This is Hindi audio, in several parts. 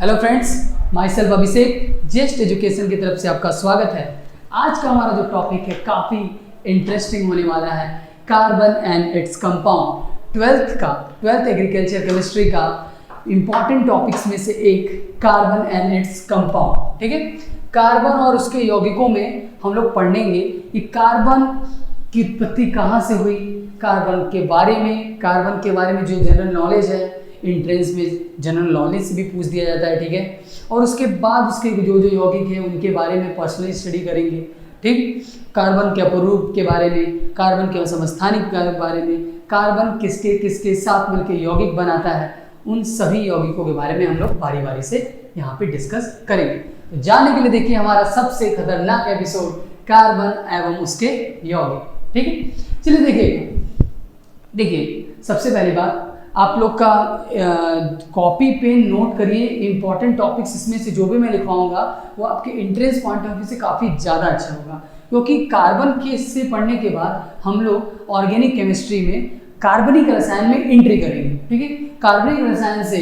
Hello friends, myself Abhishek, Jest education की तरफ से आपका स्वागत है। आज का हमारा जो टॉपिक है काफ़ी इंटरेस्टिंग होने वाला है, carbon and its compound. Twelfth agriculture chemistry का इम्पॉर्टेंट टॉपिक्स में से एक कार्बन एंड इट्स कंपाउंड। ठीक है, कार्बन और उसके यौगिकों में हम लोग पढ़ेंगे कि कार्बन की उत्पत्ति कहाँ से हुई, कार्बन के बारे में जो जनरल नॉलेज है, एंट्रेंस में जनरल नॉलेज से भी पूछ दिया जाता है। ठीक है, और उसके बाद उसके जो यौगिक हैं उनके बारे में पर्सनली स्टडी करेंगे। ठीक, कार्बन के अपरूप के बारे में, कार्बन के समस्थानिक के बारे में, कार्बन किसके किसके साथ मिलकर यौगिक बनाता है, उन सभी यौगिकों के बारे में हम लोग बारी बारी से यहाँ पे डिस्कस करेंगे। तो जानने के लिए देखिए हमारा सबसे खतरनाक एपिसोड, कार्बन एवं उसके यौगिक। ठीक है, चलिए देखिए सबसे पहली बात, आप लोग का कॉपी पेन नोट करिए। इंपॉर्टेंट टॉपिक्स इसमें से जो भी मैं लिखवाऊंगा वो आपके इंटरेस्ट पॉइंट ऑफ व्यू से काफ़ी ज़्यादा अच्छा होगा, क्योंकि कार्बन के से पढ़ने के बाद हम लोग ऑर्गेनिक केमिस्ट्री में कार्बनिक रसायन में एंट्री करेंगे। ठीक है, कार्बनिक रसायन से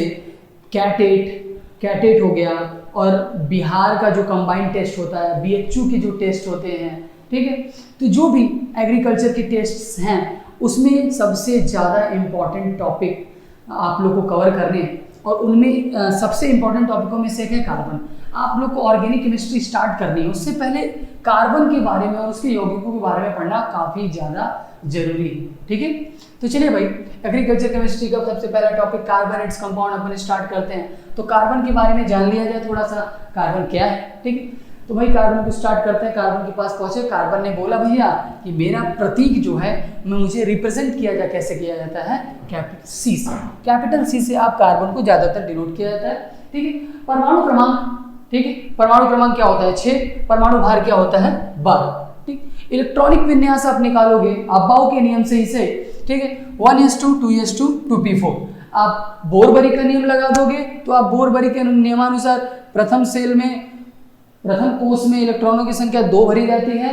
कैटेट हो गया, और बिहार का जो कंबाइंड टेस्ट होता है, BHU के जो टेस्ट होते हैं। ठीक है, तो जो भी एग्रीकल्चर के टेस्ट्स हैं उसमें सबसे ज़्यादा इम्पॉर्टेंट टॉपिक आप लोग को कवर करने हैं, और उनमें सबसे इम्पॉर्टेंट टॉपिकों में से एक है कार्बन। आप लोग को ऑर्गेनिक केमिस्ट्री स्टार्ट करनी है, उससे पहले कार्बन के बारे में और उसके यौगिकों के बारे में पढ़ना काफ़ी ज़्यादा जरूरी है। ठीक है, तो चलिए भाई, एग्रीकल्चर केमिस्ट्री का सबसे पहला टॉपिक कार्बन इट्स कंपाउंड अपन स्टार्ट करते हैं। तो कार्बन के बारे में जान लिया जाए थोड़ा सा, कार्बन क्या है। ठीक है, तो भाई कार्बन को स्टार्ट करते हैं। कार्बन के पास पहुंचे, कार्बन ने बोला भैया कि मेरा प्रतीक जो है मुझे रिप्रेजेंट किया जाए, कैसे किया जाता है, कैपिटल सी से। कैपिटल सी से आप कार्बन को ज्यादातर डिनोट किया जाता है। ठीक है, परमाणु क्रमांक, ठीक है, परमाणु क्रमांक क्या होता है, 6। परमाणु भार क्या होता है, 12। ठीक, इलेक्ट्रॉनिक विन्यास आप निकालोगे अब्बाउ के नियम से ही से। ठीक है, 1s2 2s2 2p4। आप बोरबरी का नियम लगा दोगे तो आप बोरबरी के नियमानुसार प्रथम कोष में इलेक्ट्रॉनों की संख्या 2 भरी जाती है,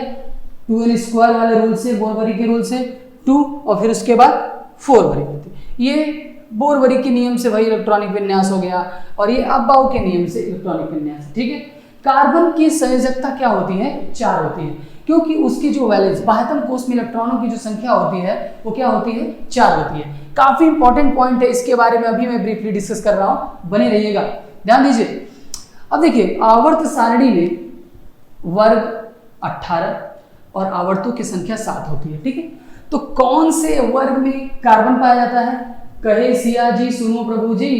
2n² वाले रूल से, बोरबरी के रूल से 2, और फिर उसके बाद 4 भरी जाती है। ये बोरबरी के नियम से भाई इलेक्ट्रॉनिक विन्यास हो गया, और ये अब्बाउ के नियम से इलेक्ट्रॉनिक विन्यास। ठीक है, कार्बन की संयोजकता क्या होती है, 4 होती है, क्योंकि उसकी जो वैलेंस, बाह्यतम कोष में इलेक्ट्रॉनों की जो संख्या होती है वो क्या होती है, 4 होती है। काफी इंपॉर्टेंट पॉइंट है, इसके बारे में अभी मैं ब्रीफली डिस्कस कर रहा हूं, बने रहिएगा, ध्यान दीजिए। अब देखिए, आवर्त सारणी में वर्ग 18 और आवर्तों की संख्या 7 होती है। ठीक है, तो कौन से वर्ग में कार्बन पाया जाता है, कहे सिया जी सुनो प्रभु जी।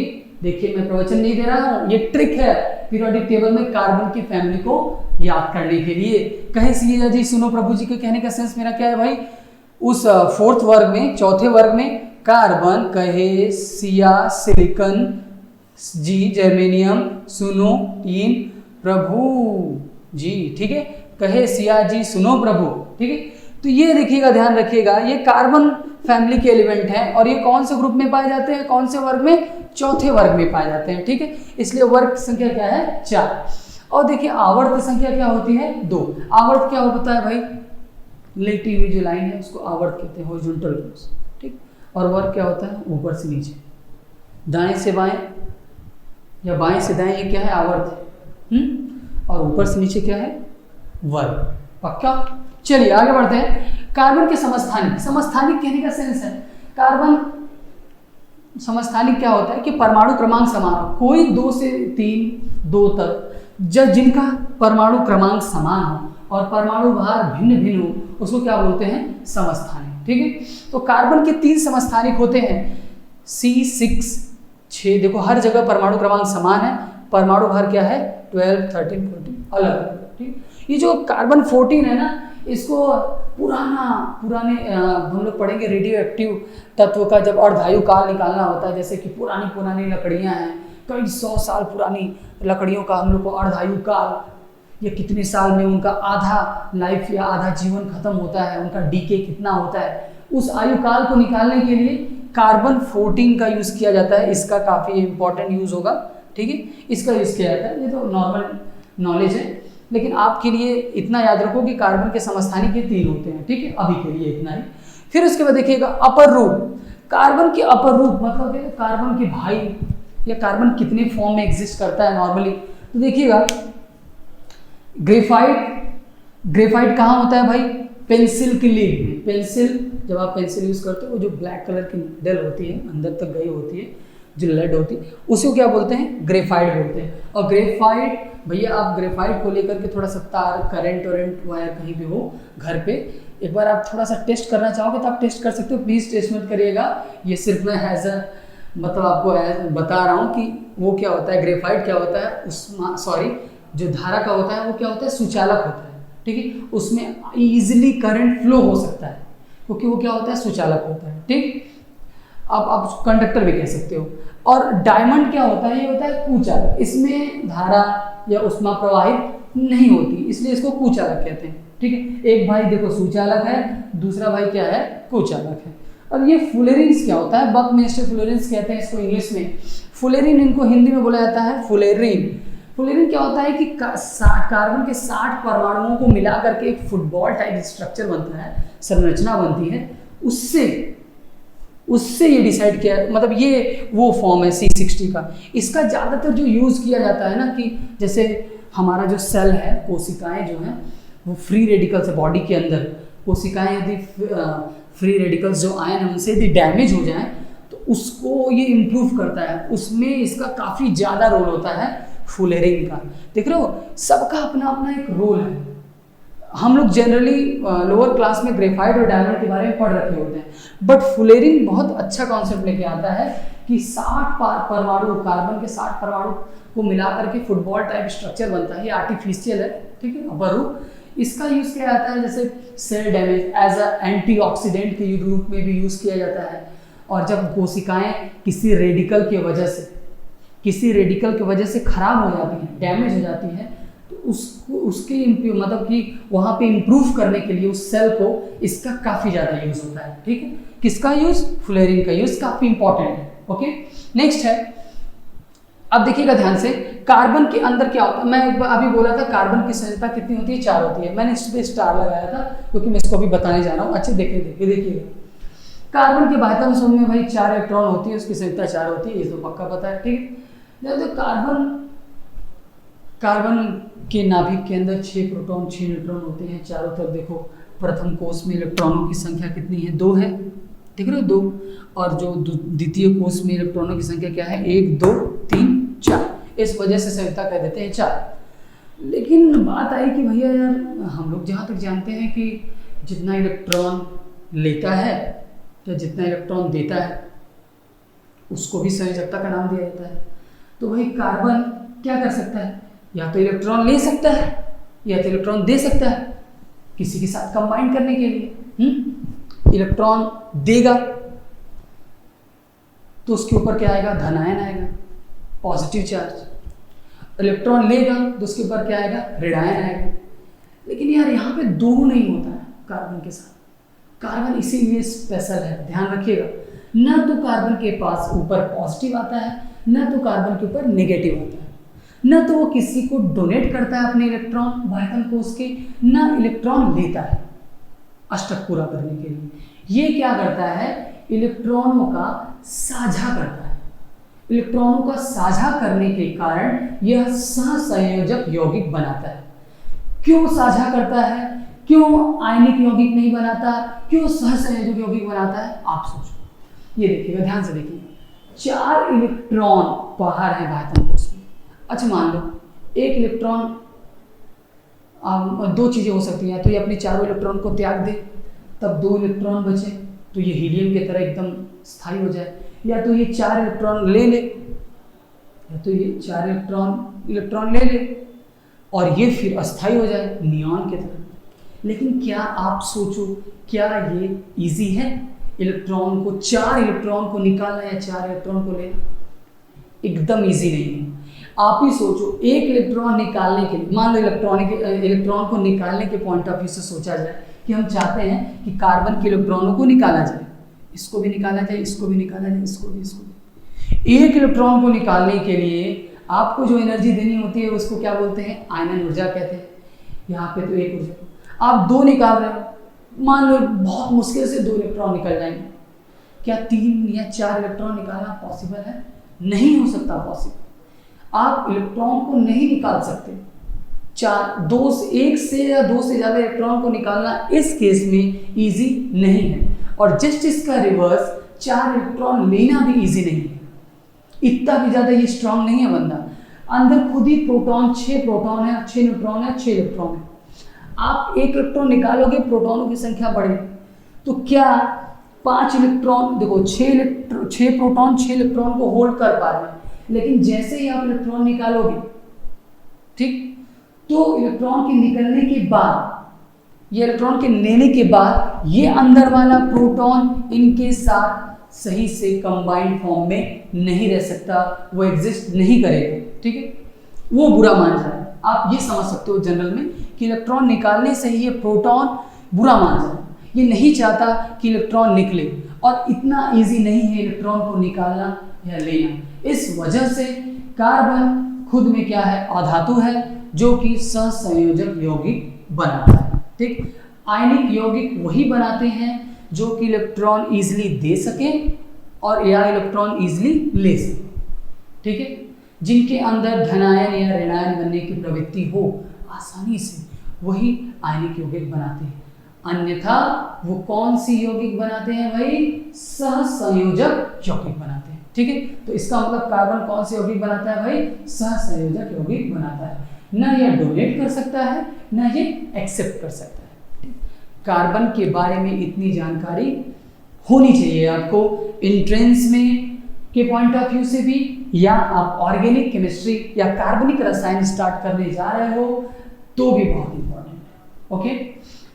देखिए मैं प्रवचन नहीं दे रहा हूं, ये ट्रिक है पीरियोडिक टेबल में कार्बन की फैमिली को याद करने के लिए। कहे सिया जी सुनो प्रभु जी के कहने का सेंस मेरा क्या है भाई, उस 4th वर्ग में, 4थे वर्ग में कार्बन, कहे, सिया, सिलिकॉन, जी, जर्मेनियम, सुनो, टीन, प्रभु जी। ठीक है, कहे सिया जी सुनो प्रभु। ठीक है, तो ये देखिएगा, ध्यान रखिएगा, ये कार्बन फैमिली के एलिमेंट हैं, और ये कौन से ग्रुप में पाए जाते हैं, कौन से वर्ग में, 4थे वर्ग में पाए जाते हैं। ठीक है, इसलिए वर्ग की संख्या क्या है, 4। और देखिए आवर्त संख्या क्या होती है, 2। आवर्त क्या होता है भाई, लेटी हुई जो लाइन है उसको आवर्त कहते हैं, हॉरिजॉन्टल क्रॉस। ठीक, और वर्ग क्या होता है, ऊपर से नीचे, दाएं से बाएं या बाएं से दाएं, ये क्या है, आवर्त। और ऊपर से नीचे क्या है, वर्ग। पक्का, चलिए आगे बढ़ते हैं। कार्बन के समस्थानिक कहने का सेंस है, कार्बन समस्थानिक क्या होता है कि परमाणु क्रमांक समान हो, कोई 2 से 3, 2 तक, जिनका परमाणु क्रमांक समान हो और परमाणु भार भिन्न भिन्न हो, उसको क्या बोलते हैं, समस्थानिक। ठीक है, तो कार्बन के 3 समस्थानिक होते हैं, C6, 6। देखो हर जगह परमाणु क्रमांक समान है, परमाणु भार क्या है, 12, 13, 14 अलग। ठीक, ये जो कार्बन 14 है ना, इसको पुराने हम लोग पढ़ेंगे रेडियो एक्टिव तत्व का, जब अर्धायु काल निकालना होता है, जैसे कि पुरानी लकड़ियां हैं, कई 100 साल पुरानी लकड़ियों का हम लोग को अर्धायु काल, ये कितने साल में उनका आधा लाइफ या आधा जीवन खत्म होता है, उनका डीके कितना होता है, उस आयु काल को निकालने के लिए कार्बन 14 का यूज़ किया जाता है। इसका काफ़ी इंपॉर्टेंट यूज़ होगा। ठीक है, इसका यूज़ किया जाता है, ये तो नॉर्मल नॉलेज है, लेकिन आपके लिए इतना याद रखो कि कार्बन के समस्थानिक ये 3 होते हैं। ठीक है, अभी के लिए इतना ही। फिर उसके बाद देखिएगा अपर रूप, कार्बन के अपर रूप मतलब कार्बन के भाई या कार्बन कितने फॉर्म में एग्जिस्ट करता है नॉर्मली। तो देखिएगा ग्रेफाइट कहाँ होता है भाई, पेंसिल की लीड में। पेंसिल, जब आप पेंसिल यूज करते हो वो जो ब्लैक कलर की निडल होती है अंदर तक गई होती है, जो लेड होती है, उसी को क्या बोलते हैं, ग्रेफाइट बोलते हैं। और ग्रेफाइट भैया, आप ग्रेफाइट को लेकर के थोड़ा सा तार, करंट वायर कहीं भी हो घर पे, एक बार आप थोड़ा सा टेस्ट करना चाहोगे तो आप टेस्ट कर सकते हो, प्लीज़ टेस्ट मत करिएगा। ये सिर्फ मैं एज अ मतलब आपको बता रहा हूँ कि वो क्या होता है, ग्रेफाइट क्या होता है, जो धारा का होता है वो क्या होता है, सुचालक होता है, ठीक है। उसमें ईजिली करंट फ्लो हो सकता है क्योंकि वो क्या होता है, सुचालक होता है, ठीक। अब आप कंडक्टर भी कह सकते हो। और डायमंड क्या होता है, ये होता है कुचालक। इसमें धारा या उष्मा प्रवाहित नहीं होती, इसलिए इसको कुचालक कहते हैं, ठीक है। एक भाई देखो सुचालक है, दूसरा भाई क्या है, कुचालक है। अब ये फुलेरिन्स क्या होता है, बकमिंस्टर फुलेरिन्स कहते हैं इसको इंग्लिश में। फुलेरिन इनको हिंदी में बोला जाता है फुलेरिन। फुलेरिन क्या होता है कि कार्बन के 60 परमाणुओं को मिला करके एक फुटबॉल टाइप स्ट्रक्चर बनता है, संरचना बनती है, उससे ये डिसाइड किया, मतलब ये वो फॉर्म है C60 का। इसका ज़्यादातर जो यूज़ किया जाता है ना, कि जैसे हमारा जो सेल है, कोशिकाएं जो हैं वो फ्री रेडिकल्स है बॉडी के अंदर, कोशिकाएं यदि फ्री रेडिकल्स जो आयन है उनसे यदि डैमेज हो जाए तो उसको ये इम्प्रूव करता है, उसमें इसका काफ़ी ज़्यादा रोल होता है फुलेरिन का। देख रहे हो, सबका अपना अपना एक रोल है। हम लोग जनरली लोअर क्लास में ग्रेफाइट और डायमंड के बारे में पढ़ रखे होते हैं, बट फुलेरिन बहुत अच्छा कॉन्सेप्ट लेके आता है कि 60 परमाणु, कार्बन के 60 परमाणु को मिला करके फुटबॉल टाइप स्ट्रक्चर बनता है। ये आर्टिफिशियल है, ठीक है, अपर। इसका यूज़ किया जाता है जैसे cell damage, as a antioxidant के रूप में भी यूज़ किया जाता है। और जब कोशिकाएं किसी रेडिकल की वजह से खराब हो जाती हैं, डैमेज हो जाती हैं, तो उसके मतलब कि वहाँ पे इम्प्रूव करने के लिए उस सेल को इसका काफ़ी ज़्यादा यूज़ होता है, ठीक है। किसका यूज़, फुलेरिन का यूज़ काफ़ी इंपॉर्टेंट है, ओके। नेक्स्ट है, अब देखिएगा ध्यान से, कार्बन के अंदर क्या होता है। मैं अभी बोला था कार्बन की संरचना कितनी होती है, 4 होती है। मैंने इस पे स्टार लगाया था क्योंकि मैं इसको अभी बताने जा रहा हूँ। अच्छे देखिएगा, कार्बन के बाह्यतम समूह में भाई 4 इलेक्ट्रॉन होती है, उसकी संख्या 4 होती है, ये तो पक्का पता है, ठीक है। जैसे कार्बन के नाभिक के अंदर 6 प्रोटॉन 6 न्यूट्रॉन होते हैं चारों तरफ। देखो प्रथम कोष में इलेक्ट्रॉनों की संख्या कितनी है, 2 है, ठीक है, 2। और जो द्वितीय कोष में इलेक्ट्रॉनों की संख्या क्या है, 1 2 3 4। इस वजह से संयुक्ता कह देते हैं 4। लेकिन बात आई कि भैया यार, हम लोग जहाँ तक जानते हैं कि जितना इलेक्ट्रॉन लेता है या जितना इलेक्ट्रॉन देता है उसको भी संयोजकता का नाम दिया जाता है। तो भाई कार्बन क्या कर सकता है, या तो इलेक्ट्रॉन ले सकता है या तो इलेक्ट्रॉन दे सकता है किसी के साथ कंबाइन करने के लिए। इलेक्ट्रॉन देगा तो उसके ऊपर क्या आएगा, धन आयन आएगा, पॉजिटिव चार्ज। इलेक्ट्रॉन लेगा तो उसके ऊपर क्या आएगा, ऋण आयन आएगा। लेकिन यार यहाँ पे दोनों नहीं होता है कार्बन के साथ। कार्बन इसीलिए स्पेशल है, ध्यान रखिएगा। न तो कार्बन के पास ऊपर पॉजिटिव आता है, न तो कार्बन के ऊपर नेगेटिव आता है। न तो वो किसी को डोनेट करता है अपने इलेक्ट्रॉन बाह्यतम कोष के, न इलेक्ट्रॉन लेता है अष्टक पूरा करने के लिए। ये क्या करता है, इलेक्ट्रॉनों का साझा करता है। इलेक्ट्रॉनों का साझा करने के कारण यह सहसंयोजक यौगिक बनाता है। क्यों साझा करता है, क्यों आयनिक यौगिक नहीं बनाता, क्यों सहसंयोजक यौगिक बनाता है, आप सोचो। ये देखिएगा, ध्यान से देखिए, 4 इलेक्ट्रॉन बाहर है बाह्यतम कोष में। अच्छा मान लो एक इलेक्ट्रॉन, 2 चीज़ें हो सकती हैं, तो ये अपने चारों इलेक्ट्रॉन को त्याग दे, तब 2 इलेक्ट्रॉन बचे तो ये हीलियम की तरह एकदम स्थायी हो जाए, या तो ये 4 इलेक्ट्रॉन ले ले, या तो ये 4 इलेक्ट्रॉन ले ले और ये फिर अस्थायी हो जाए नियॉन की तरह। लेकिन क्या आप सोचो, क्या ये इजी है इलेक्ट्रॉन को, 4 इलेक्ट्रॉन को निकालना या 4 इलेक्ट्रॉन को लेना? एकदम इजी नहीं है। आप ही सोचो, एक इलेक्ट्रॉन निकालने के लिए, मान लो इलेक्ट्रॉन को निकालने के पॉइंट ऑफ व्यू से सोचा जाए कि हम चाहते हैं कि कार्बन के इलेक्ट्रॉनों को निकाला जाए, इसको भी निकाला जाए, इसको भी निकाला जाए, इसको भी। एक इलेक्ट्रॉन को निकालने के लिए आपको जो एनर्जी देनी होती है उसको क्या बोलते हैं, आयनन ऊर्जा कहते हैं। यहाँ पे तो एक ऊर्जा, आप 2 निकाल रहे हो, मान लो बहुत मुश्किल से 2 इलेक्ट्रॉन निकल जाएंगे। क्या 3 या 4 इलेक्ट्रॉन निकालना पॉसिबल है? नहीं हो सकता पॉसिबल। आप इलेक्ट्रॉन को नहीं निकाल सकते। एक से या दो से ज़्यादा इलेक्ट्रॉन को निकालना इस केस में इजी नहीं है, और जस्ट इसका रिवर्स 4 इलेक्ट्रॉन लेना भी इजी नहीं है। इतना भी ज़्यादा ये स्ट्रांग नहीं है बंदा। अंदर खुद ही प्रोटॉन 6 प्रोटॉन है, 6 न्यूट्रॉन है, 6 इलेक्ट्रॉन है। आप एक इलेक्ट्रॉन निकालोगे, प्रोटॉनों की संख्या बढ़ेगी, तो क्या 5 इलेक्ट्रॉन, देखो 6 प्रोटॉन 6 इलेक्ट्रॉन को होल्ड कर पा रहे हैं, लेकिन जैसे ही आप इलेक्ट्रॉन निकालोगे, ठीक, तो इलेक्ट्रॉन के निकलने के बाद, ये इलेक्ट्रॉन के लेने के बाद, ये अंदर वाला प्रोटॉन इनके साथ सही से कंबाइंड फॉर्म में नहीं रह सकता, वो एग्जिस्ट नहीं करेगा, ठीक है, वो बुरा मान जाए। आप ये समझ सकते हो जनरल में कि इलेक्ट्रॉन निकालने से ही ये प्रोटॉन बुरा मान जाए, ये नहीं चाहता कि इलेक्ट्रॉन निकले, और इतना इजी नहीं है इलेक्ट्रॉन को निकालना या लेना। इस वजह से कार्बन खुद में क्या है, अधातु है, जो कि सहसंयोजक यौगिक बनाता है, ठीक। आयनिक यौगिक वही बनाते हैं जो कि इलेक्ट्रॉन इजीली दे सके और या इलेक्ट्रॉन इजीली ले सके, ठीक है, जिनके अंदर धनायन या ऋणायन बनने की प्रवृत्ति हो आसानी से, वही आयनिक यौगिक बनाते हैं। अन्यथा वो कौन सी यौगिक बनाते हैं भाई, सहसंयोजक यौगिक बनाते हैं, ठीक है। तो इसका मतलब कार्बन कौन से यौगिक बनाता है भाई, सहसंयोजक यौगिक बनाता है। ना ये डोनेट कर सकता है, ना ये एक्सेप्ट कर सकता है। कार्बन के बारे में इतनी जानकारी होनी चाहिए आपको, एंट्रेंस में के पॉइंट ऑफ व्यू से भी, या आप ऑर्गेनिक केमिस्ट्री या कार्बनिक रसायन स्टार्ट करने जा रहे हो तो भी बहुत इंपॉर्टेंट है, ओके।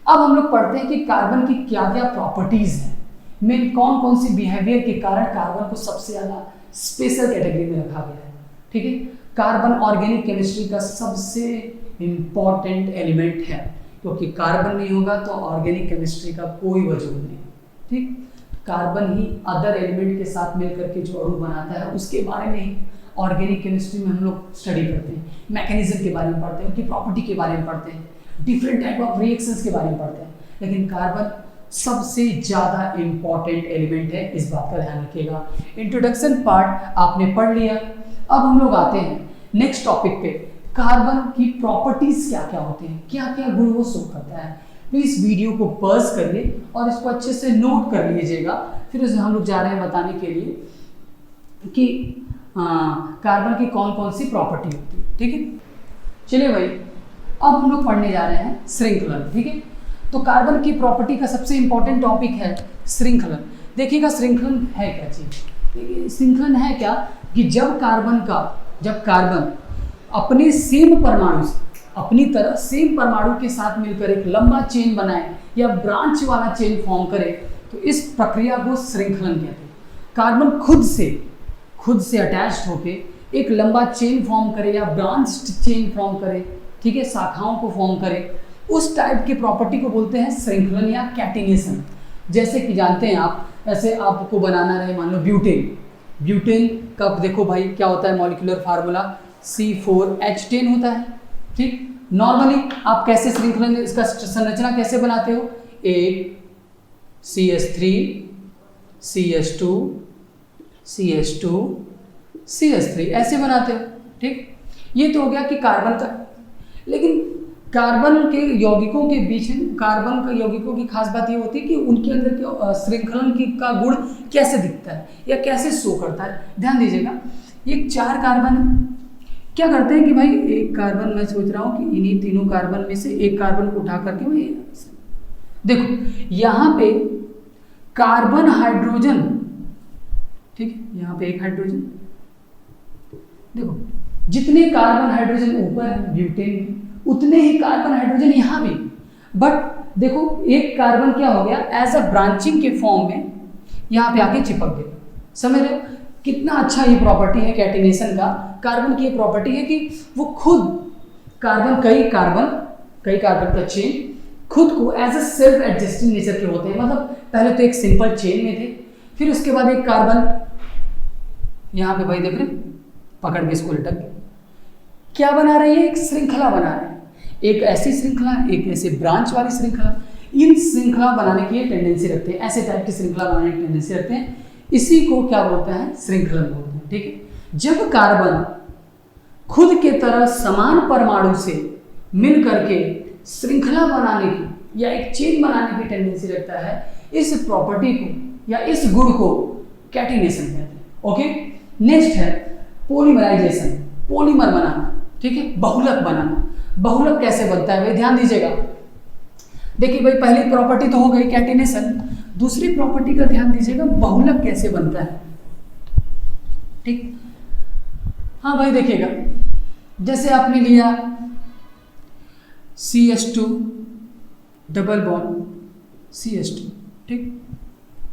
अब हम लोग पढ़ते हैं कि कार्बन की क्या क्या प्रॉपर्टीज हैं, में कौन कौन सी बिहेवियर के कारण कार्बन को सबसे ज़्यादा स्पेशल कैटेगरी में रखा गया है, ठीक है। कार्बन ऑर्गेनिक केमिस्ट्री का सबसे इंपॉर्टेंट एलिमेंट है, क्योंकि कार्बन नहीं होगा तो ऑर्गेनिक केमिस्ट्री का कोई वजूद नहीं, ठीक। कार्बन ही अदर एलिमेंट के साथ मिलकर के जो अणु बनाता है, उसके बारे में ही ऑर्गेनिक केमिस्ट्री में हम लोग स्टडी करते हैं, मैकेनिज्म के बारे में पढ़ते हैं, उनकी प्रॉपर्टी के बारे में पढ़ते हैं, डिफरेंट टाइप ऑफ रिएक्शंस के बारे में पढ़ते हैं। लेकिन कार्बन सबसे ज़्यादा इंपॉर्टेंट एलिमेंट है, इस बात का ध्यान रखिएगा। इंट्रोडक्शन पार्ट आपने पढ़ लिया, अब हम लोग आते हैं नेक्स्ट टॉपिक पे। कार्बन की प्रॉपर्टीज क्या क्या होते हैं, क्या क्या गुण वो शो करता है। प्लीज वीडियो को पॉज करिए और इसको अच्छे से नोट कर लीजिएगा, फिर उसे हम लोग जा रहे हैं बताने के लिए कि कार्बन की कौन कौन सी प्रॉपर्टी होती है, ठीक है। चलिए भाई, अब हम लोग पढ़ने जा रहे हैं श्रृंखलन, ठीक है। तो कार्बन की प्रॉपर्टी का सबसे इंपॉर्टेंट टॉपिक है श्रृंखलन। देखिएगा श्रृंखलन है क्या चीज, देखिए श्रृंखलन है क्या कि जब कार्बन अपने सेम परमाणु से, अपनी तरह सेम परमाणु के साथ मिलकर एक लंबा चेन बनाए या ब्रांच वाला चेन फॉर्म करे, तो इस प्रक्रिया को श्रृंखलन कहते हैं। कार्बन खुद से अटैच्ड होके एक लंबा चेन फॉर्म करे या ब्रांच चेन फॉर्म करे, ठीक है, शाखाओं को फॉर्म करे, उस टाइप की प्रॉपर्टी को बोलते हैं श्रृंखलन या कैटिनेशन। जैसे कि जानते हैं आप, ऐसे आपको बनाना रहे, मान लो ब्यूटेन का देखो भाई क्या होता है, मॉलिक्यूलर फार्मूला C4H10 होता है, ठीक। नॉर्मली आप कैसे श्रृंखलन, इसका संरचना कैसे बनाते हो, एक CH3 CH2 CH2 CH3 ऐसे बनाते हो, ठीक। ये तो हो गया कि कार्बन का। लेकिन कार्बन के यौगिकों के बीच, कार्बन का यौगिकों की खास बात ये होती है कि उनके अंदर के श्रृंखलन का गुण कैसे दिखता है या कैसे शो करता है। ध्यान दीजिएगा, ये 4 कार्बन है, क्या करते हैं कि भाई एक कार्बन, मैं सोच रहा हूँ कि इन्हीं तीनों कार्बन में से एक कार्बन को उठा करके मैं, देखो यहाँ पे कार्बन हाइड्रोजन, ठीक है, यहाँ पे एक हाइड्रोजन, देखो जितने कार्बन हाइड्रोजन ऊपर है ब्यूटेन में, उतने ही कार्बन हाइड्रोजन यहाँ भी। बट देखो एक कार्बन क्या हो गया, एज अ ब्रांचिंग के फॉर्म में यहाँ पे आके चिपक गया। समझ रहे हो कितना अच्छा ये प्रॉपर्टी है कैटिनेशन का। कार्बन की ये प्रॉपर्टी है कि वो खुद कई कार्बन का चेन खुद को as a self adjusting nature के होते हैं। मतलब पहले तो एक सिंपल चेन में थे, फिर उसके बाद एक कार्बन यहाँ पे भाई देख रहे पकड़ के इसको लटक क्या बना रही है, एक श्रृंखला बना रहे हैं, एक ऐसी श्रृंखला, एक ऐसे ब्रांच वाली श्रृंखला। इन श्रृंखला बनाने की टेंडेंसी रखते हैं, ऐसे टाइप की श्रृंखला बनाने की टेंडेंसी रखते हैं। इसी को क्या बोलते हैं, श्रृंखलन बोलते हैं, ठीक है। जब कार्बन खुद के तरह समान परमाणु से मिल करके श्रृंखला बनाने की या एक चेन बनाने की टेंडेंसी रखता है, इस प्रॉपर्टी को या इस गुण को कैटिनेशन कहते हैं। ओके, नेक्स्ट है पॉलीमराइजेशन, पॉलीमर बनाना, ठीक है, बहुलक बनाना। बहुलक कैसे बनता है भाई, ध्यान दीजिएगा। देखिए भाई, पहली प्रॉपर्टी तो हो गई कैटिनेशन, दूसरी प्रॉपर्टी का ध्यान दीजिएगा, बहुलक कैसे बनता है। ठीक, हाँ भाई देखिएगा, जैसे आपने लिया CH2 डबल बॉन्ड CH2, ठीक,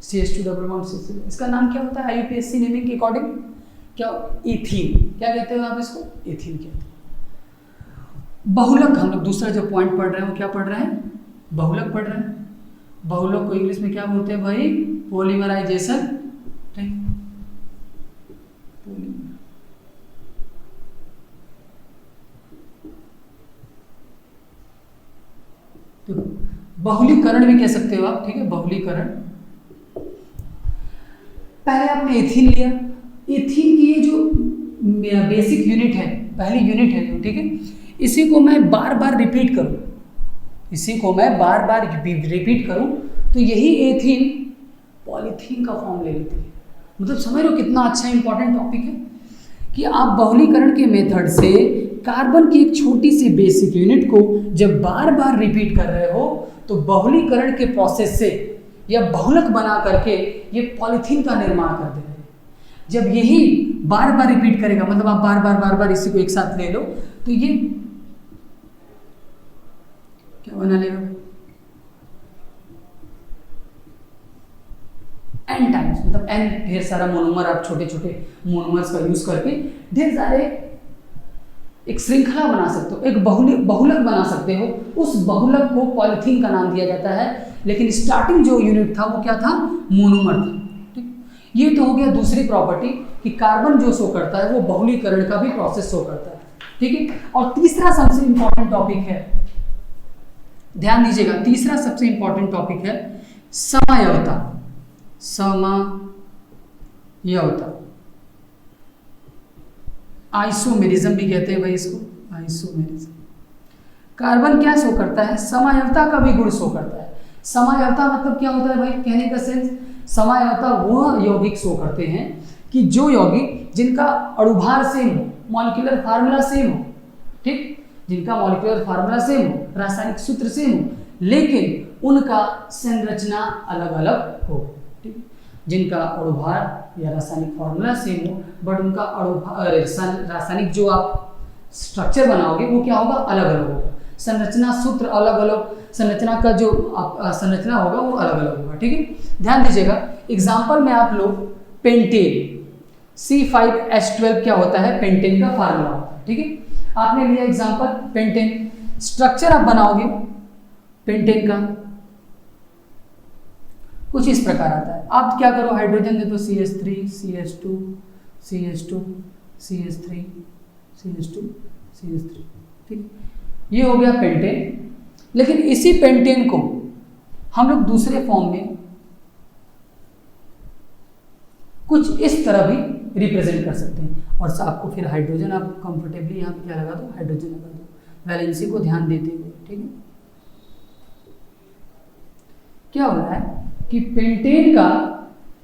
CH2 डबल बॉन्ड CH2, इसका नाम क्या होता है IUPAC नेमिंग के अकॉर्डिंग, क्या, इथीन। क्या कहते हो आप इसको, इथीन कहते हैं। बहुलक, हम लोग दूसरा जो पॉइंट पढ़ रहे हैं वो क्या पढ़ रहे हैं, बहुलक पढ़ रहे हैं। बहुलक को इंग्लिश में क्या बोलते हैं भाई, पॉलीमराइजेशन, ठीक, बहुलीकरण भी कह सकते हो आप, ठीक है, बहुलीकरण। पहले आपने एथीन लिया, एथीन की ये जो बेसिक यूनिट है, पहली यूनिट है जो, ठीक है, इसी को मैं बार बार रिपीट करूं, इसी को मैं बार बार रिपीट करूं तो यही एथीन पॉलीथीन का फॉर्म ले लेती है। मतलब समझ रहे हो कितना अच्छा इंपॉर्टेंट टॉपिक है कि आप बहुलीकरण के मेथड से कार्बन की एक छोटी सी बेसिक यूनिट को जब बार बार रिपीट कर रहे हो तो बहुलीकरण के प्रोसेस से या बहुलक बना करके ये पॉलीथीन का निर्माण कर दे रहे हैं। जब यही बार बार रिपीट करेगा, मतलब आप बार बार इसी को एक साथ ले लो तो ये क्या बना लेगा भाई, एन टाइम्स, मतलब एन ढेर सारा मोनोमर, आप छोटे छोटे मोनोमर्स का यूज करके ढेर सारे एक श्रृंखला बना सकते हो, एक बहुलक बना सकते हो। उस बहुलक को पॉलीथीन का नाम दिया जाता है, लेकिन स्टार्टिंग जो यूनिट था वो क्या था, मोनोमर था। ठीक, ये तो हो गया दूसरी प्रॉपर्टी कि कार्बन जो शो करता है वो बहुलीकरण का भी प्रोसेस शो करता है। ठीक है, और तीसरा सबसे इंपॉर्टेंट टॉपिक है, ध्यान दीजिएगा, तीसरा सबसे इंपॉर्टेंट टॉपिक है समायवता। समायवता, आइसोमेरिज्म भी कहते हैं भाई इसको, आइसोमेरिज्म। कार्बन क्या शो करता है, समायवता का भी गुण शो करता है। समायवता मतलब क्या होता है भाई, कहने का सेंस, समायवता वह यौगिक शो करते हैं कि जो यौगिक जिनका अणुभार सेम हो, मॉलिक्यूलर फार्मूला सेम हो, ठीक, जिनका मॉलिक्यूलर फार्मूला सेम हो, रासायनिक सूत्र सेम हो, लेकिन उनका संरचना अलग अलग हो। ठीक, जिनका अणुभार या रासायनिक फार्मूला सेम हो बट उनका रासायनिक जो आप स्ट्रक्चर बनाओगे वो क्या होगा, अलग अलग होगा। संरचना सूत्र अलग अलग, संरचना का जो संरचना होगा वो अलग अलग होगा। ठीक है, ध्यान दीजिएगा। एग्जाम्पल में आप लोग पेंटेन, C5H12 क्या होता है, पेंटेन का फार्मूला होता है। ठीक है, आपने लिया एग्जाम्पल पेंटेन, स्ट्रक्चर आप बनाओगे पेंटेन का कुछ इस प्रकार आता है। आप क्या करो, हाइड्रोजन दे दो, CH3 CH2 CH2 CH3 CH2 CH3। ठीक, ये हो गया पेंटेन। लेकिन इसी पेंटेन को हम लोग दूसरे फॉर्म में कुछ इस तरह भी रिप्रेजेंट कर सकते हैं। और आपको फिर हाइड्रोजन आप कंफर्टेबली यहाँ पे क्या लगा दो, हाइड्रोजन लगा दो, वैलेंसी को ध्यान देते हुए। ठीक है, क्या हो रहा है कि पेंटेन का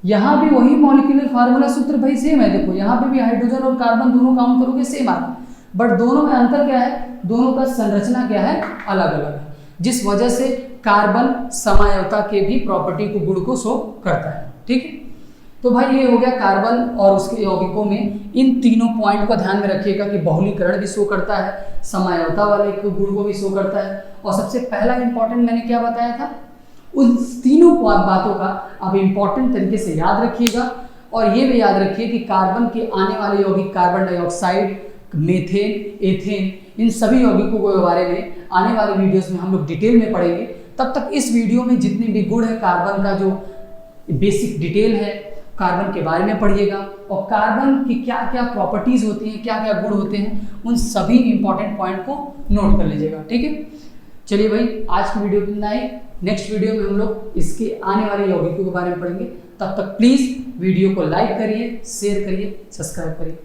यहाँ भी वही मॉलिक्यूलर फार्मूला सूत्र भाई सेम है। देखो यहाँ पे भी हाइड्रोजन और कार्बन दोनों काउंट करोगे सेम आ रहा है, बट दोनों में अंतर क्या है, दोनों का संरचना क्या है, अलग अलग है, जिस वजह से कार्बन समायवता के भी प्रॉपर्टी को, गुण को शो करता है। ठीक है, तो भाई ये हो गया कार्बन और उसके यौगिकों में इन तीनों पॉइंट को ध्यान में रखिएगा कि बहुलीकरण भी शो करता है, समायवता वाले गुण को भी शो करता है। और सबसे पहला इंपॉर्टेंट मैंने क्या बताया था, उन तीनों बातों का आप इंपॉर्टेंट तरीके से याद रखिएगा। और ये भी याद रखिए कि कार्बन के आने वाले यौगिक कार्बन डाइऑक्साइड, मीथेन, एथेन, इन सभी यौगिकों के बारे में आने वाले वीडियोस में हम लोग डिटेल में पढ़ेंगे। तब तक इस वीडियो में जितने भी गुण है कार्बन का, जो बेसिक डिटेल है कार्बन के बारे में पढ़िएगा, और कार्बन की क्या क्या प्रॉपर्टीज होती हैं, क्या क्या गुण होते हैं, उन सभी इंपॉर्टेंट पॉइंट को नोट कर लीजिएगा। ठीक है, चलिए भाई आज की वीडियो इतना ही। नेक्स्ट वीडियो में हम लोग इसके आने वाले यौगिकों के बारे में पढ़ेंगे। तब तक प्लीज वीडियो को लाइक करिए, शेयर करिए, सब्सक्राइब करिए।